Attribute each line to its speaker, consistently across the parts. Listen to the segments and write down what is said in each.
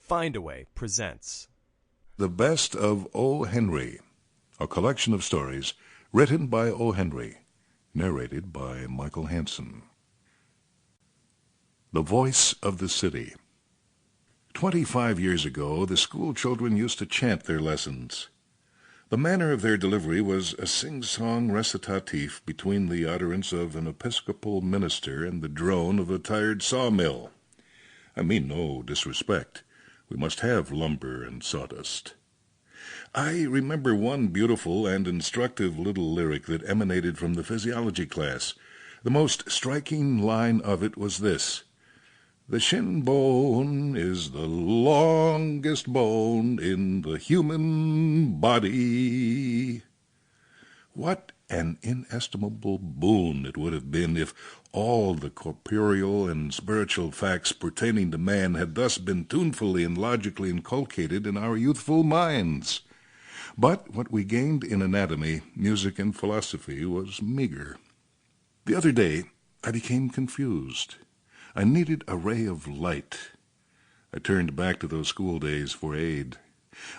Speaker 1: Findaway presents
Speaker 2: The Best of O. Henry, a collection of stories written by O. Henry, narrated by Michael Hanson. The Voice of the City. 25 years ago, the school children used to chant their lessons. The manner of their delivery was a sing-song recitative between the utterance of an Episcopal minister and the drone of a tired sawmill. I mean no disrespect. We must have lumber and sawdust. I remember one beautiful and instructive little lyric that emanated from the physiology class. The most striking line of it was this: "The shin bone is the longest bone in the human body." What an inestimable boon it would have been if all the corporeal and spiritual facts pertaining to man had thus been tunefully and logically inculcated in our youthful minds. But what we gained in anatomy, music, and philosophy was meager. The other day I became confused. I needed a ray of light. I turned back to those school days for aid.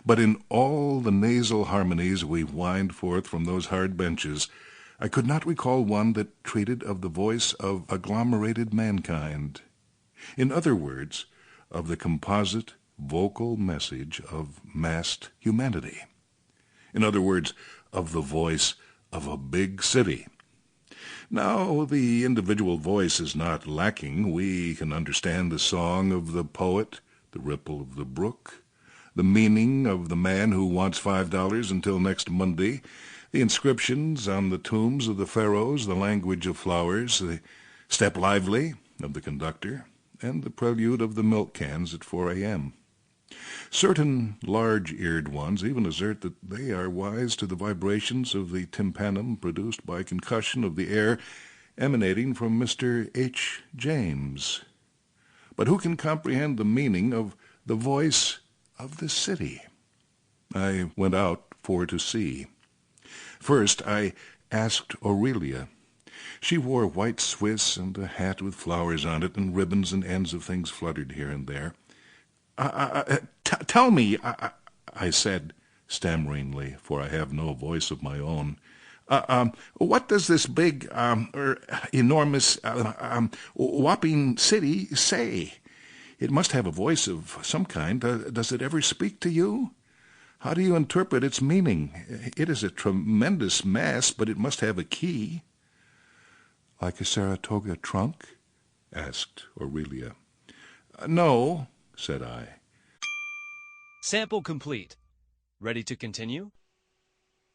Speaker 2: But in all the nasal harmonies we whined forth from those hard benches, I could not recall one that treated of the voice of agglomerated mankind. In other words, of the composite vocal message of massed humanity. In other words, of the voice of a big city. Now, the individual voice is not lacking. We can understand the song of the poet, the ripple of the brook, the meaning of the man who wants $5 until next Monday, the inscriptions on the tombs of the pharaohs, the language of flowers, the step lively of the conductor, and the prelude of the milk cans at 4 a.m. Certain large-eared ones even assert that they are wise to the vibrations of the tympanum produced by concussion of the air emanating from Mr. H. James. But who can comprehend the meaning of the voice of the city? I went out for to see. First, I asked Aurelia. She wore white Swiss and a hat with flowers on it, and ribbons and ends of things fluttered here and there. Tell me, I said, stammeringly, for I have no voice of my own. What does this big, enormous, whopping city say? It must have a voice of some kind. Does it ever speak to you? How do you interpret its meaning? It is a tremendous mass, but it must have a key. Like a Saratoga trunk? Asked Aurelia. No, said I.
Speaker 1: Sample complete. Ready to continue?